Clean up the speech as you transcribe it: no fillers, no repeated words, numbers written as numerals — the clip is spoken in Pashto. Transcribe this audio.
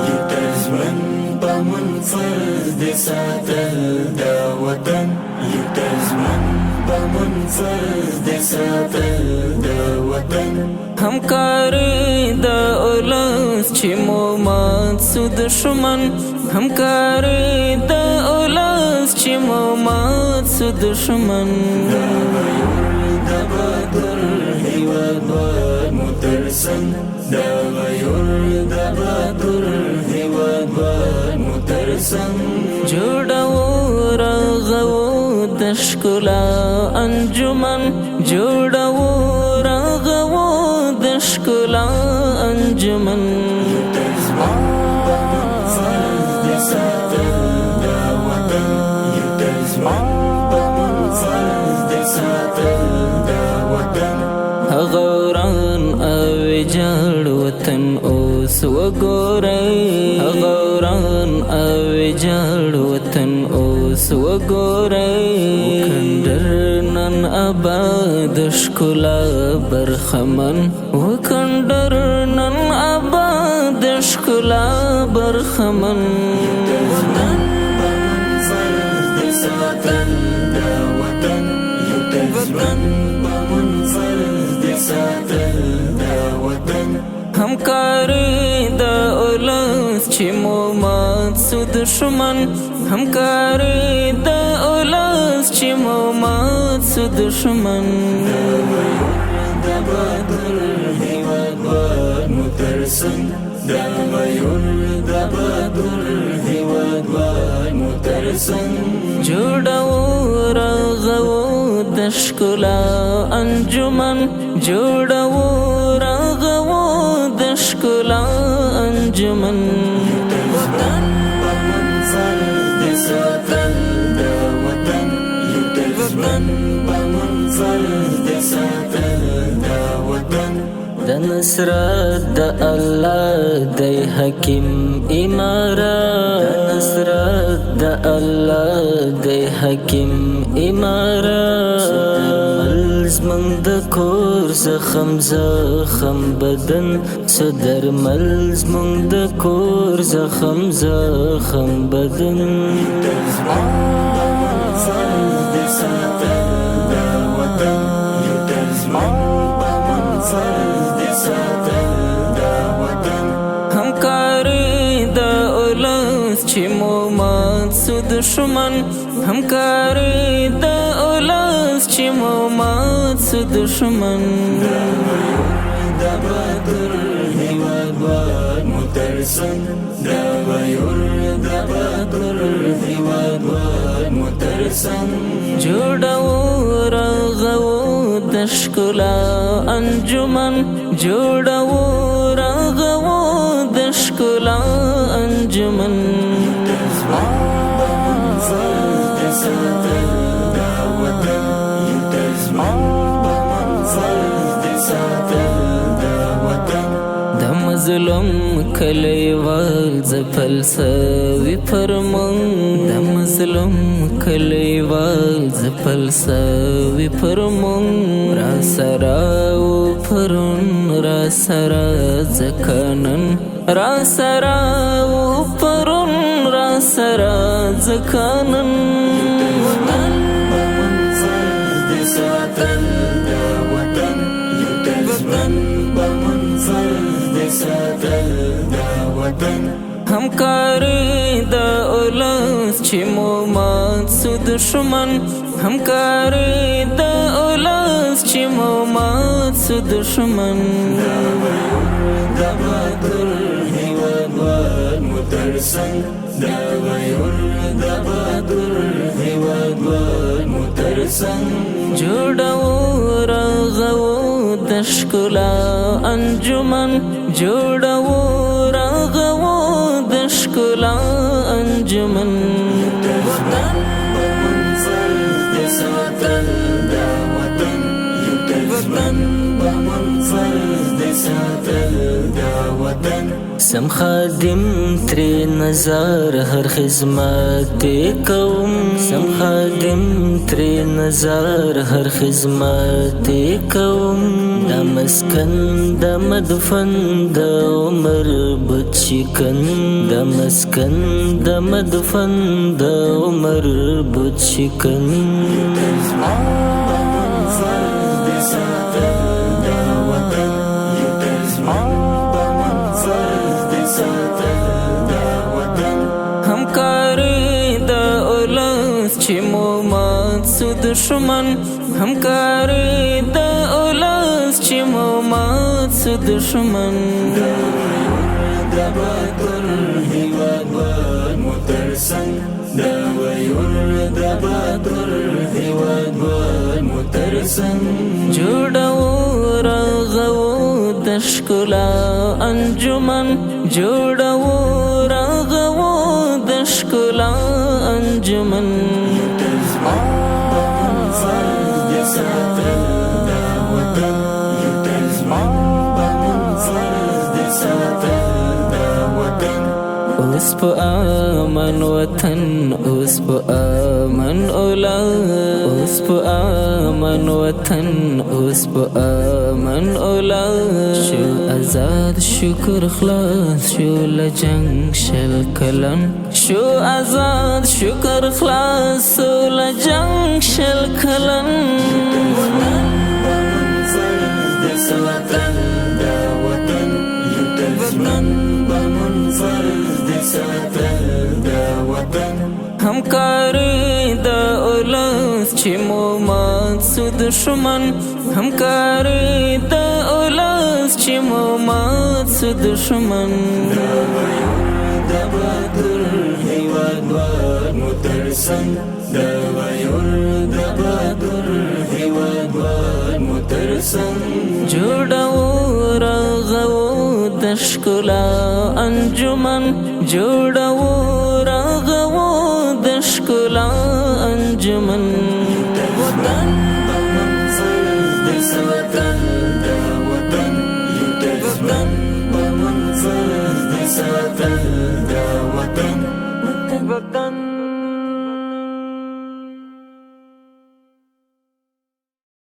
يتزمن بمنصر دي ساتل دا وطن يتزمن بمنصر دي ساتل دا وطن همکاری د اولس چې مو مات سو دشمن همکاری د اولس چې مو مات سو دشمن د بدر هیواد مترسن دا غیور د بدر هیواد مترسن جوړو رغو د ښکلا انجمن جوړو رغو د ښکلا انجمن غوران او ویجاړ وطن اوس وګورئ غوران او ویجاړ وطن اوس وګورئ وکندر نن آباد ښکلا برخمن وکندر نن آباد ښکلا برخمن همکاری د اولس چې مو مات سو دشمن همکاری د اولس چې مو مات سو دشمن د بدر هیواد مترسن دا غیور د بدر هیواد مترسن جوړو رغو د ښکلا انجمن جوړو رغو د ښکلا انجمن د نصرت د الله دی حکیم امارت د نصرت د الله دی حکیم امارت ملزمن د کور زخم زخم بدن صدر ملزمن د کور زخم زخم بدن همکاری د اولس چې مو مات سو دشمن همکاری د اولس چې مو مات سو دشمن د بدر هیواد مترسن دا غیور د بدر هیواد مترسن جوړو رغو د ښکلا انجمن جوړو رغو د ښکلا انجمن د مظلوم کلیوال ځپل سوي پر موږ د مظلوم کلیوال ځپل سوي پر موږ را سره و پرون را سره ځکه نن را سره و پرون را سره ځکه نن همکاری د اولس چې مو مات سو دشمن همکاری د اولس چې مو مات سو دشمن د بدر هیواد مترسن دا غیور د بدر هیواد مترسن جوړو رغو د ښکلا انجمن جوړو رغو د ښکلا انجمن سم خادم تری نظر هر خدمت کوم سم خادم تری نظر هر خدمت کوم دا مسکن دا مدفن دا عمر بچکن دا مسکن دا مدفن دا عمر بچکن همکاری د اولس چې مو مات سو دشمن همکاری د اولس چې مو مات سو دشمن دا باتر هیواد مترسن دا ویور دا باتر هیواد مترسن جوړو راغو د ښکلا انجمن جوړو راغو د ښکلا انجمن اوس په امن وطن اوس په امن اولاد اوس په امن وطن اوس په امن اولاد شو آزاد شکر خلاص شو لجنگ شل کلن شو آزاد شکر خلاص شو لجنگ شل کلن همکاری د اولس چې مو مات سو دشمن همکاری د اولس چې مو مات سو دشمن دا باتر هیواد مترسن دا ویور دا باتر هیواد مترسن جوړو راغو د ښکلا انجمن جوړو راغو د ښکلا انجمن وطن بمنظر دس وطن دا وطن وطن بمنظر دس وطن